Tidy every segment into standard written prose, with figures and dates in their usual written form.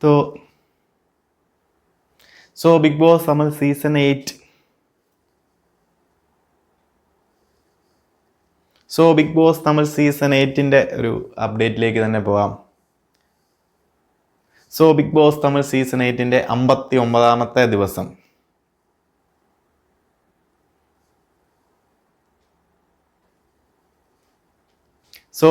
तो big boss നമ്മൾ season 8 big boss നമ്മൾ സീസൺ 8ൻ്റെ ഒരു അപ്ഡേറ്റിലേക്ക് തന്നെ പോകാം. ബിഗ് ബോസ് നമ്മൾ സീസൺ 8ൻ്റെ 59ാമത്തെ ദിവസം.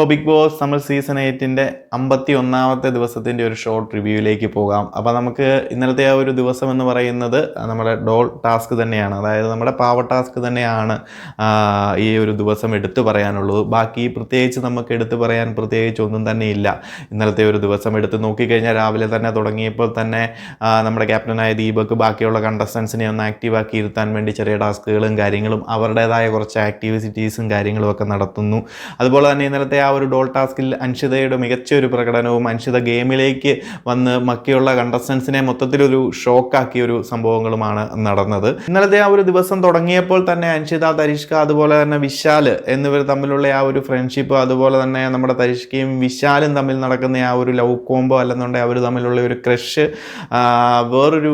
ബിഗ് ബോസ് നമ്മൾ സീസൺ 8ൻ്റെ 51ാമത്തെ ദിവസത്തിൻ്റെ ഒരു ഷോർട്ട് റിവ്യൂയിലേക്ക് പോകാം. അപ്പോൾ നമുക്ക് ഇന്നലത്തെ ആ ഒരു ദിവസം എന്ന് പറയുന്നത് നമ്മുടെ ഡോൾ ടാസ്ക് തന്നെയാണ്, അതായത് നമ്മുടെ പാവ ടാസ്ക് തന്നെയാണ് ഈ ഒരു ദിവസം എടുത്തു പറയാനുള്ളത്. ബാക്കി പ്രത്യേകിച്ച് നമുക്ക് എടുത്തു പറയാൻ പ്രത്യേകിച്ച് ഒന്നും തന്നെ ഇല്ല. ഇന്നലത്തെ ഒരു ദിവസം എടുത്ത് നോക്കിക്കഴിഞ്ഞാൽ രാവിലെ തന്നെ തുടങ്ങിയപ്പോൾ തന്നെ നമ്മുടെ ക്യാപ്റ്റനായ ദീപക് ബാക്കിയുള്ള കണ്ടസ്റ്റൻസിനെ ഒന്ന് ആക്റ്റീവാക്കി ഇരുത്താൻ വേണ്ടി ചെറിയ ടാസ്കുകളും കാര്യങ്ങളും അവരുടേതായ കുറച്ച് ആക്ടിവിറ്റീസും കാര്യങ്ങളും ഒക്കെ നടത്തുന്നു. അതുപോലെ തന്നെ ഇന്നലത്തെ ആ ഒരു ഡോൾ ടാസ്കിൽ അൻഷിതയുടെ മികച്ച ഒരു പ്രകടനവും അൻഷിത ഗെയിമിലേക്ക് വന്ന് ബാക്കിയുള്ള കണ്ടസ്റ്റൻസിനെ മൊത്തത്തിലൊരു ഷോക്കാക്കിയ ഒരു സംഭവങ്ങളുമാണ് നടന്നത്. ഇന്നലത്തെ ആ ഒരു ദിവസം തുടങ്ങിയപ്പോൾ തന്നെ അൻഷിത, തരിഷ്ക, അതുപോലെ തന്നെ വിശാൽ എന്നിവർ തമ്മിലുള്ള ആ ഒരു ഫ്രണ്ട്ഷിപ്പ്, അതുപോലെ തന്നെ നമ്മുടെ തരിഷ്കയും വിശാലും തമ്മിൽ നടക്കുന്ന ആ ഒരു ലവ് കോംബോ അല്ലെന്നുണ്ടെങ്കിൽ അവർ തമ്മിലുള്ള ഒരു ക്രഷ് വേറൊരു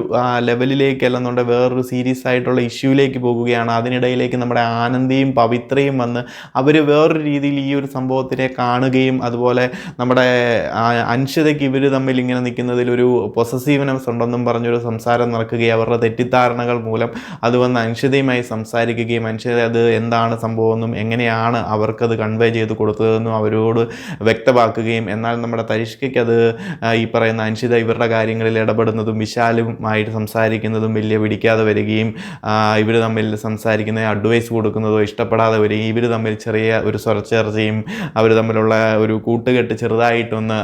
ലെവലിലേക്ക് അല്ലെന്നുണ്ടെങ്കിൽ വേറൊരു സീരിയസ് ആയിട്ടുള്ള ഇഷ്യൂയിലേക്ക് പോകുകയാണ്. അതിനിടയിലേക്ക് നമ്മുടെ ആനന്ദിയും പവിത്രയും വന്ന് അവർ വേറൊരു രീതിയിൽ ഈ ഒരു സംഭവത്തിനെ കാണുകയും അതുപോലെ നമ്മുടെ അൻഷിതയ്ക്ക് ഇവർ തമ്മിൽ ഇങ്ങനെ നിൽക്കുന്നതിലൊരു പൊസസീവ്നെസ് ഉണ്ടെന്നും പറഞ്ഞൊരു സംസാരം നടക്കുകയും അവരുടെ തെറ്റിദ്ധാരണകൾ മൂലം അത് വന്ന് അൻഷിതയുമായി സംസാരിക്കുകയും അൻഷിത അത് എന്താണ് സംഭവമെന്നും എങ്ങനെയാണ് അവർക്കത് കൺവേ ചെയ്ത് കൊടുത്തതെന്നും അവരോട് വ്യക്തമാക്കുകയും, എന്നാൽ നമ്മുടെ തരിഷ്കയ്ക്ക് അത് ഈ പറയുന്ന അൻഷിത ഇവരുടെ കാര്യങ്ങളിൽ ഇടപെടുന്നതും വിശാലുമായിട്ട് സംസാരിക്കുന്നതും വലിയ പിടിക്കാതെ വരികയും ഇവർ തമ്മിൽ സംസാരിക്കുന്ന അഡ്വൈസ് കൊടുക്കുന്നതോ ഇഷ്ടപ്പെടാതെ വരികയും ഇവർ തമ്മിൽ ചെറിയ ഒരു സ്വരച്ചേർച്ചയും അവർ തമ്മിലുള്ള ഒരു കൂട്ടുകെട്ട് ചെറുതായിട്ടൊന്ന്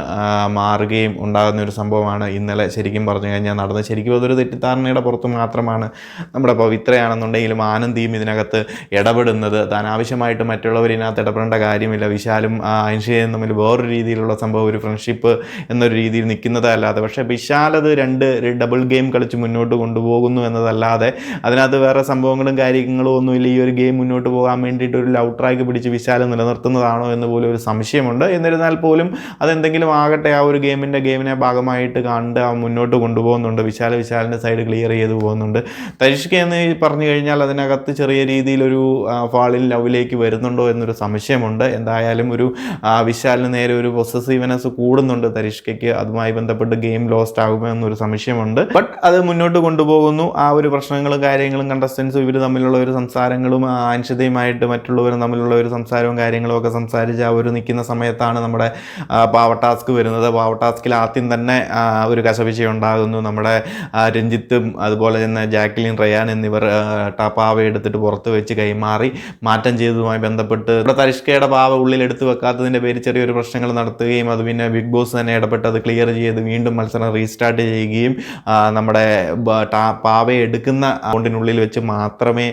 മാറുകയും ഉണ്ടാകുന്ന ഒരു സംഭവമാണ് ഇന്നലെ ശരിക്കും പറഞ്ഞു കഴിഞ്ഞാൽ നടന്നത്. ശരിക്കും അതൊരു തെറ്റിദ്ധാരണയുടെ പുറത്ത് മാത്രമാണ് നമ്മുടെ പവിത്രയാണെന്നുണ്ടെങ്കിലും ആനന്ദിയും ഇതിനകത്ത് ഇടപെടുന്നത്. താൻ ആവശ്യമായിട്ട് മറ്റുള്ളവർ ഇതിനകത്ത് ഇടപെടേണ്ട കാര്യമില്ല, വിശാലും അൻഷിതയും തമ്മിൽ വേറൊരു രീതിയിലുള്ള സംഭവം ഒരു ഫ്രണ്ട്ഷിപ്പ് എന്നൊരു രീതിയിൽ നിൽക്കുന്നതല്ലാതെ, പക്ഷേ വിശാൽ അത് രണ്ട് ഡബിൾ ഗെയിം കളിച്ച് മുന്നോട്ട് കൊണ്ടുപോകുന്നു എന്നതല്ലാതെ അതിനകത്ത് വേറെ സംഭവങ്ങളും കാര്യങ്ങളും ഒന്നുമില്ല. ഈ ഒരു ഗെയിം മുന്നോട്ട് പോകാൻ വേണ്ടിയിട്ട് ഒരു ലവ് ട്രാക്ക് പിടിച്ച് വിശാൽ നിലനിർത്തുന്നതാണോ എന്ന് പോലും ഒരു സംശയമുണ്ട്. എന്നിരുന്നാൽ പോലും അതെന്തെങ്കിലും ആകട്ടെ, ആ ഒരു ഗെയിമിനെ ഭാഗമായിട്ട് കണ്ട് മുന്നോട്ട് കൊണ്ടുപോകുന്നുണ്ട്. വിശാലിൻ്റെ സൈഡ് ക്ലിയർ ചെയ്ത് പോകുന്നുണ്ട്. തരിഷ്ക എന്ന് പറഞ്ഞു കഴിഞ്ഞാൽ അതിനകത്ത് ചെറിയ രീതിയിലൊരു ഫാളിൽ ലവിലേക്ക് വരുന്നുണ്ടോ എന്നൊരു സംശയമുണ്ട്. എന്തായാലും ഒരു വിശാലിന് നേരെ ഒരു പൊസസീവ്നെസ് കൂടുന്നുണ്ട് തരിഷ്കയ്ക്ക്. അതുമായി ബന്ധപ്പെട്ട് ഗെയിം ലോസ്റ്റ് ആകുമോ എന്നൊരു സംശയമുണ്ട്. ബട്ട് അത് മുന്നോട്ട് കൊണ്ടുപോകുന്നു. ആ ഒരു പ്രശ്നങ്ങളും കാര്യങ്ങളും കണ്ടസ്റ്റൻസും ഇവർ തമ്മിലുള്ള ഒരു സംസാരങ്ങളും അൻഷിതയുമായിട്ട് മറ്റുള്ളവരും തമ്മിലുള്ള ഒരു സംസാരവും കാര്യങ്ങളും ഒക്കെ സംസാരിച്ച് അവർ നിൽക്കുന്ന സമയത്താണ് നമ്മുടെ പാവ ടാസ്ക് വരുന്നത്. പാവ ടാസ്കിൽ ആദ്യം തന്നെ ഒരു കശപിശ ഉണ്ടാകുന്നു. നമ്മുടെ രഞ്ജിത്തും അതുപോലെ തന്നെ ജാക്ലിൻ, റയാൻ എന്നിവർ പാവ എടുത്തിട്ട് പുറത്ത് വെച്ച് കൈമാറി മാറ്റം ചെയ്തതുമായി ബന്ധപ്പെട്ട് ഇവിടെ തരിഷ്കയുടെ പാവ ഉള്ളിൽ എടുത്തു വെക്കാത്തതിൻ്റെ പേരിൽ ചെറിയൊരു പ്രശ്നങ്ങൾ നടത്തുകയും അത് പിന്നെ ബിഗ് ബോസ് തന്നെ ഇടപെട്ട് അത് ക്ലിയർ ചെയ്ത് വീണ്ടും മത്സരം റീസ്റ്റാർട്ട് ചെയ്യുകയും നമ്മുടെ പാവയെ എടുക്കുന്ന അക്കൗണ്ടിനുള്ളിൽ വെച്ച് മാത്രമേ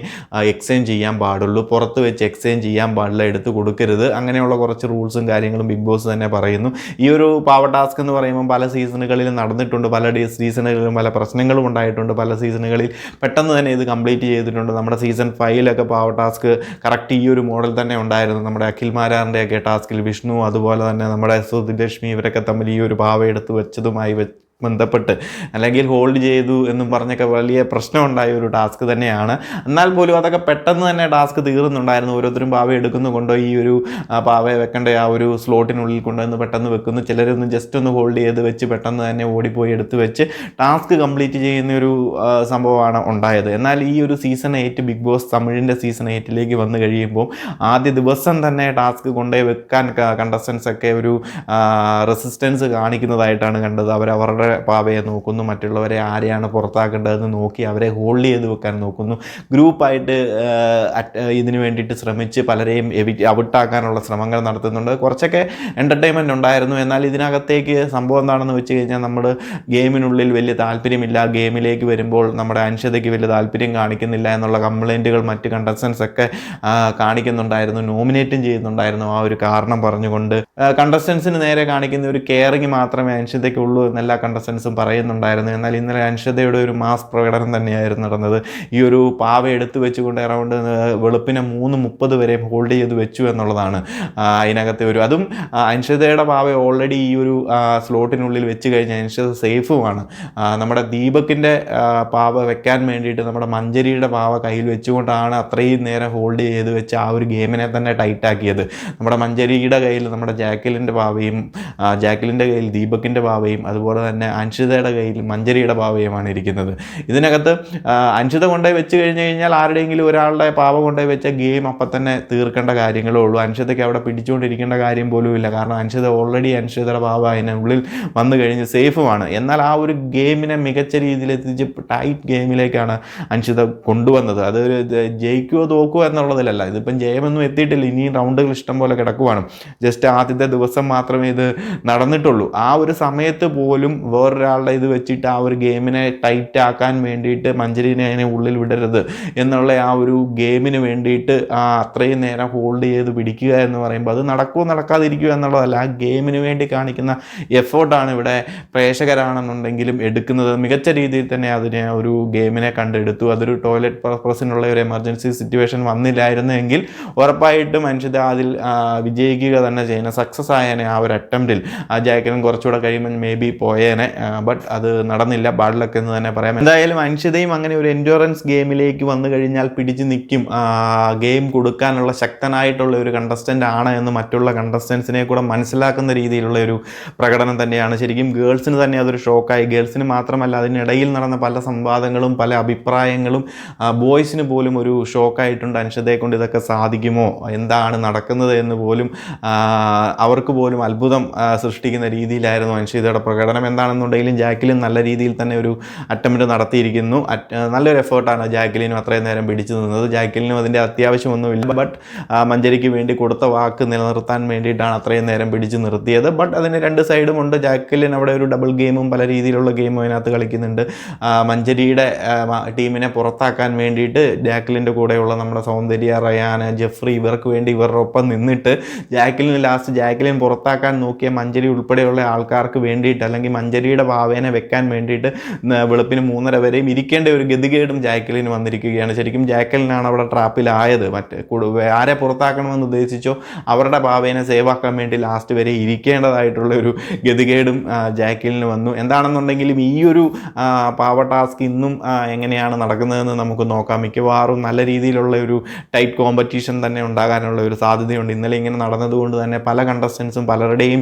എക്സ്ചേഞ്ച് ചെയ്യാൻ പാടുള്ളൂ, പുറത്ത് വെച്ച് എക്സ്ചേഞ്ച് ചെയ്യാൻ പാടില്ല, എടുത്ത് കൊടുക്കരുത്. അങ്ങനെയുള്ള കുറച്ച് റൂൾസും കാര്യങ്ങളും ബിഗ് ബോസ് തന്നെ പറയുന്നു. ഈ ഒരു പാവ ടാസ്ക് എന്ന് പറയുമ്പോൾ പല സീസണുകളിലും നടന്നിട്ടുണ്ട്, പല സീസണുകളിലും പല പ്രശ്നങ്ങളും ഉണ്ടായിട്ടുണ്ട്, പല സീസണുകളിൽ പെട്ടെന്ന് തന്നെ ഇത് കംപ്ലീറ്റ് ചെയ്തിട്ടുണ്ട്. നമ്മുടെ സീസൺ 5 പാവ ടാസ്ക് കറക്റ്റ് ഈ ഒരു മോഡൽ തന്നെ ഉണ്ടായിരുന്നു. നമ്മുടെ അഖിൽ മാരാറിൻ്റെയൊക്കെ ടാസ്കിൽ വിഷ്ണു അതുപോലെ തന്നെ നമ്മുടെ സുധിലക്ഷ്മി ഇവരൊക്കെ തമ്മിൽ ഈ ഒരു പാവ എടുത്ത് വെച്ചതുമായി ബന്ധപ്പെട്ട് അല്ലെങ്കിൽ ഹോൾഡ് ചെയ്തു എന്നും പറഞ്ഞൊക്കെ വലിയ പ്രശ്നം ഉണ്ടായ ഒരു ടാസ്ക് തന്നെയാണ്. എന്നാൽ പോലും അതൊക്കെ പെട്ടെന്ന് തന്നെ ടാസ്ക് തീർന്നുണ്ടായിരുന്നു. ഓരോരുത്തരും പാവ എടുക്കുന്നു, കൊണ്ടോ ഈ ഒരു പാവയെ വെക്കേണ്ട ആ ഒരു സ്ലോട്ടിനുള്ളിൽ കൊണ്ടുവന്ന് പെട്ടെന്ന് വെക്കുന്നു. ചിലരൊന്ന് ജസ്റ്റ് ഒന്ന് ഹോൾഡ് ചെയ്ത് വെച്ച് പെട്ടെന്ന് തന്നെ ഓടിപ്പോയി എടുത്ത് വെച്ച് ടാസ്ക് കംപ്ലീറ്റ് ചെയ്യുന്ന ഒരു സംഭവമാണ് ഉണ്ടായത്. എന്നാൽ ഈ ഒരു സീസൺ 8 ബിഗ് ബോസ് തമിഴിൻ്റെ സീസൺ 8ലേക്ക് വന്നു കഴിയുമ്പോൾ ആദ്യ ദിവസം തന്നെ ടാസ്ക് കൊണ്ടുപോയി വെക്കാൻ കണ്ടസ്റ്റൻസ് ഒക്കെ ഒരു റെസിസ്റ്റൻസ് കാണിക്കുന്നതായിട്ടാണ് കണ്ടത്. അവരുടെ പാവയെ നോക്കുന്നു, മറ്റുള്ളവരെ ആരെയാണ് പുറത്താക്കേണ്ടതെന്ന് നോക്കി അവരെ ഹോൾഡ് ചെയ്ത് വെക്കാൻ നോക്കുന്നു. ഗ്രൂപ്പായിട്ട് ഇതിന് വേണ്ടിയിട്ട് ശ്രമിച്ച് പലരെയും ഔട്ടാക്കാനുള്ള ശ്രമങ്ങൾ നടത്തുന്നുണ്ട്. കുറച്ചൊക്കെ എൻ്റർടൈൻമെൻറ്റ് ഉണ്ടായിരുന്നു. എന്നാൽ ഇതിനകത്തേക്ക് സംഭവം എന്താണെന്ന് വെച്ച് കഴിഞ്ഞാൽ നമ്മൾ ഗെയിമിനുള്ളിൽ വലിയ താല്പര്യമില്ല, ഗെയിമിലേക്ക് വരുമ്പോൾ നമ്മുടെ അൻഷിതയ്ക്ക് വലിയ താല്പര്യം കാണിക്കുന്നില്ല എന്നുള്ള കംപ്ലൈൻറ്റുകൾ മറ്റ് കണ്ടസ്റ്റൻസ് ഒക്കെ കാണിക്കുന്നുണ്ടായിരുന്നു, നോമിനേറ്റും ചെയ്യുന്നുണ്ടായിരുന്നു. ആ ഒരു കാരണം പറഞ്ഞുകൊണ്ട് കണ്ടസ്റ്റൻസിന് നേരെ കാണിക്കുന്ന ഒരു കെയറിങ് മാത്രമേ അൻഷിതയ്ക്കുള്ളൂ എന്നെല്ലാ കണ്ടസ്റ്റൻസും പറയുന്നുണ്ടായിരുന്നു. എന്നാൽ ഇന്നലെ അൻഷതയുടെ ഒരു മാസ് പ്രകടനം തന്നെയായിരുന്നു നടന്നത്. ഈ ഒരു പാവ എടുത്തു വെച്ചുകൊണ്ട് അറൗണ്ട് വെളുപ്പിനെ 3:30 വരെ ഹോൾഡ് ചെയ്ത് വെച്ചു എന്നുള്ളതാണ് അതിനകത്തെ ഒരു അതും അൻഷതയുടെ പാവ ഓൾറെഡി ഈ ഒരു സ്ലോട്ടിനുള്ളിൽ വെച്ച് കഴിഞ്ഞാൽ അൻഷത സേഫുമാണ്. നമ്മുടെ ദീപകിൻ്റെ പാവ വെക്കാൻ വേണ്ടിയിട്ട് നമ്മുടെ മഞ്ചരിയുടെ പാവ കയ്യിൽ വെച്ചുകൊണ്ടാണ് അത്രയും നേരം ഹോൾഡ് ചെയ്ത് വെച്ച് ആ ഒരു ഗെയിമിനെ തന്നെ ടൈറ്റാക്കിയത്. നമ്മുടെ മഞ്ചരിയുടെ കയ്യിൽ നമ്മുടെ ജാക്കലിൻ്റെ പാവയും ജാക്കലിൻ്റെ കയ്യിൽ ദീപകിൻ്റെ പാവയും അതുപോലെ തന്നെ അൻഷിതയുടെ കയ്യിൽ മഞ്ചരിയുടെ പാവയുമാണ് ഇരിക്കുന്നത്. ഇതിനകത്ത് അൻഷിത കൊണ്ടുപോയി വെച്ച് കഴിഞ്ഞ് കഴിഞ്ഞാൽ ആരുടെയെങ്കിലും ഒരാളുടെ പാവ കൊണ്ടുപോയി വെച്ച ഗെയിം അപ്പം തന്നെ തീർക്കേണ്ട കാര്യങ്ങളേ ഉള്ളൂ. അൻഷിതയ്ക്ക് അവിടെ പിടിച്ചുകൊണ്ടിരിക്കേണ്ട കാര്യം പോലും ഇല്ല. കാരണം അൻഷിത ഓൾറെഡി അൻഷിതയുടെ പാവ അതിനുള്ളിൽ വന്നു കഴിഞ്ഞ് സേഫുമാണ്. എന്നാൽ ആ ഒരു ഗെയിമിനെ മികച്ച രീതിയിൽ എത്തിച്ച് ടൈറ്റ് ഗെയിമിലേക്കാണ് അൻഷിത കൊണ്ടുവന്നത്. അത് ജയിക്കുമോ തോക്കുമോ എന്നുള്ളതിലല്ല. ഇതിപ്പം ജയമൊന്നും എത്തിയിട്ടില്ല. ഇനിയും റൗണ്ടുകൾ ഇഷ്ടം പോലെ കിടക്കുവാണ്. ജസ്റ്റ് ആദ്യത്തെ ദിവസം മാത്രമേ ഇത് നടന്നിട്ടുള്ളൂ. ആ ഒരു സമയത്ത് പോലും വേറൊരാളുടെ ഇത് വെച്ചിട്ട് ആ ഒരു ഗെയിമിനെ ടൈറ്റ് ആക്കാൻ വേണ്ടിയിട്ട് മഞ്ചരിനെ അതിനെ ഉള്ളിൽ വിടരുത് എന്നുള്ള ആ ഒരു ഗെയിമിന് വേണ്ടിയിട്ട് അത്രയും നേരം ഹോൾഡ് ചെയ്ത് പിടിക്കുക എന്ന് പറയുമ്പോൾ അത് നടക്കുമോ നടക്കാതിരിക്കുക എന്നുള്ളതല്ല. ആ ഗെയിമിന് വേണ്ടി കാണിക്കുന്ന എഫേർട്ടാണ് ഇവിടെ പ്രേക്ഷകരാണെന്നുണ്ടെങ്കിലും എടുക്കുന്നത്. മികച്ച രീതിയിൽ തന്നെ അതിനെ ഒരു ഗെയിമിനെ കണ്ടെടുത്തു. അതൊരു ടോയ്ലറ്റ് പർപ്പസിനുള്ള ഒരു എമർജൻസി സിറ്റുവേഷൻ വന്നില്ലായിരുന്നെങ്കിൽ ഉറപ്പായിട്ടും അൻഷിത അതിൽ വിജയിക്കുക തന്നെ ചെയ്യുന്ന സക്സസ് ആയേനെ ആ ഒരു അറ്റംപ്റ്റിൽ. ജാക്കലിൻ കുറച്ചുകൂടെ കഴിയുമ്പോൾ മേ ബി പോയേനെ. ബട്ട് അത് നടന്നില്ല. ബാഡ് ലക്ക് എന്ന് തന്നെ പറയാം. എന്തായാലും അൻഷിതയും അങ്ങനെ ഒരു എൻഡ്യൂറൻസ് ഗെയിമിലേക്ക് വന്നു കഴിഞ്ഞാൽ പിടിച്ചു നിൽക്കും. ഗെയിം കൊടുക്കാനുള്ള ശക്തനായിട്ടുള്ള ഒരു കണ്ടസ്റ്റൻ്റ് ആണ് എന്ന് മറ്റുള്ള കണ്ടസ്റ്റൻസിനെ കൂടെ മനസ്സിലാക്കുന്ന രീതിയിലുള്ള ഒരു പ്രകടനം തന്നെയാണ്. ശരിക്കും ഗേൾസിന് തന്നെ അതൊരു ഷോക്കായി. ഗേൾസിന് മാത്രമല്ല, അതിനിടയിൽ നടന്ന പല സംവാദങ്ങളും പല അഭിപ്രായങ്ങളും ബോയ്സിന് പോലും ഒരു ഷോക്കായിട്ടുണ്ട്. അൻഷിതയെ കൊണ്ട് ഇതൊക്കെ സാധിക്കുമോ, എന്താണ് നടക്കുന്നത് എന്ന് പോലും അവർക്ക് പോലും അത്ഭുതം സൃഷ്ടിക്കുന്ന രീതിയിലായിരുന്നു അൻഷിതയുടെ പ്രകടനം. എന്താണെന്നുണ്ടെങ്കിലും ജാക്കലിൻ നല്ല രീതിയിൽ തന്നെ ഒരു അറ്റംപ്റ്റ് നടത്തിയിരിക്കുന്നു. നല്ലൊരു എഫേർട്ടാണ് ജാക്കലിനും അത്രയും നേരം പിടിച്ചു നിന്നത്. ജാക്കലിനും അതിൻ്റെ അത്യാവശ്യമൊന്നുമില്ല. ബട്ട് മഞ്ചരിക്ക് വേണ്ടി കൊടുത്ത വാക്ക് നിലനിർത്താൻ വേണ്ടിയിട്ടാണ് അത്രയും നേരം പിടിച്ചു നിർത്തിയത്. ബട്ട് അതിന് രണ്ട് സൈഡും ഉണ്ട്. ജാക്കലിൻ അവിടെ ഒരു ഡബിൾ ഗെയിമും പല രീതിയിലുള്ള ഗെയിമും അതിനകത്ത് കളിക്കുന്നുണ്ട്. മഞ്ചരിയുടെ ടീമിനെ പുറത്താക്കാൻ വേണ്ടിയിട്ട് ജാക്കലിൻ്റെ കൂടെയുള്ള നമ്മുടെ സൗന്ദര്യ, റയാൻ, ജെഫ്രി ഇവർക്ക് വേണ്ടി ഇവരുടെ ഒപ്പം നിന്നിട്ട് ജാക്കലിൻ പുറത്താക്കാൻ നോക്കിയ മഞ്ചരി ഉൾപ്പെടെയുള്ള ആൾക്കാർക്ക് വേണ്ടിയിട്ട് അല്ലെങ്കിൽ മഞ്ചരിയുടെ പാവേനെ വെക്കാൻ വേണ്ടിയിട്ട് വെളുപ്പിന് 3:30 വരെയും ഇരിക്കേണ്ട ഒരു ഗതികേടും ജാക്കലിന് വന്നിരിക്കുകയാണ്. ശരിക്കും ജാക്കലിനാണ് അവിടെ ട്രാപ്പിലായത്. ആരെ പുറത്താക്കണമെന്ന് ഉദ്ദേശിച്ചോ അവരുടെ പാവേനെ സേവാക്കാൻ വേണ്ടി ലാസ്റ്റ് വരെ ഇരിക്കേണ്ടതായിട്ടുള്ള ഒരു ഗതികേടും ജാക്കലിന് വന്നു. എന്താണെന്നുണ്ടെങ്കിലും ഈ ഒരു പാവ ടാസ്ക് ഇന്നും എങ്ങനെയാണ് നടക്കുന്നതെന്ന് നമുക്ക് നോക്കാം. മിക്കവാറും നല്ല രീതിയിലുള്ള ഒരു ടൈറ്റ് കോമ്പറ്റീഷൻ തന്നെ ഉണ്ടാകാനുള്ള ഒരു സാധ്യതയുണ്ട്. ഇന്നലെ ഇങ്ങനെ നടന്നതുകൊണ്ട് തന്നെ പല കണ്ടസ്റ്റൻസും പലരുടെയും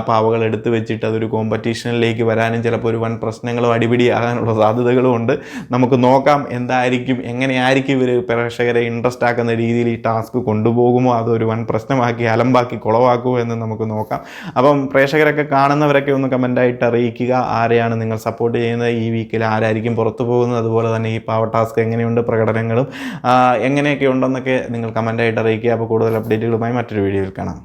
പാവകൾ എടുത്തു വെച്ചിട്ട് അതൊരു കോമ്പറ്റീഷനിലേക്ക് വരാനും ചിലപ്പോൾ ഒരു വൻ പ്രശ്നങ്ങളും അടിപിടിയാകാനുള്ള സാധ്യതകളും ഉണ്ട്. നമുക്ക് നോക്കാം എന്തായിരിക്കും, എങ്ങനെയായിരിക്കും ഇവർ പ്രേക്ഷകരെ ഇൻട്രസ്റ്റ് ആക്കുന്ന രീതിയിൽ ഈ ടാസ്ക് കൊണ്ടുപോകുമോ, അതൊരു വൻ പ്രശ്നമാക്കി അലമ്പാക്കി കുളവാക്കുമോ എന്ന് നമുക്ക് നോക്കാം. അപ്പം പ്രേക്ഷകരൊക്കെ കാണുന്നവരൊക്കെ ഒന്ന് കമൻ്റായിട്ട് അറിയിക്കുക. ആരെയാണ് നിങ്ങൾ സപ്പോർട്ട് ചെയ്യുന്നത്, ഈ വീക്കിൽ ആരായിരിക്കും പുറത്തു പോകുന്നത്, അതുപോലെ തന്നെ ഈ പാവ ടാസ്ക് എങ്ങനെയുണ്ട്, പ്രകടനങ്ങളും എങ്ങനെയൊക്കെ ഉണ്ടെന്നൊക്കെ നിങ്ങൾ കമൻ്റായിട്ട് അറിയിക്കുക. അപ്പോൾ കൂടുതൽ അപ്ഡേറ്റുകളുമായി മറ്റൊരു വീഡിയോയിൽ കാണാം.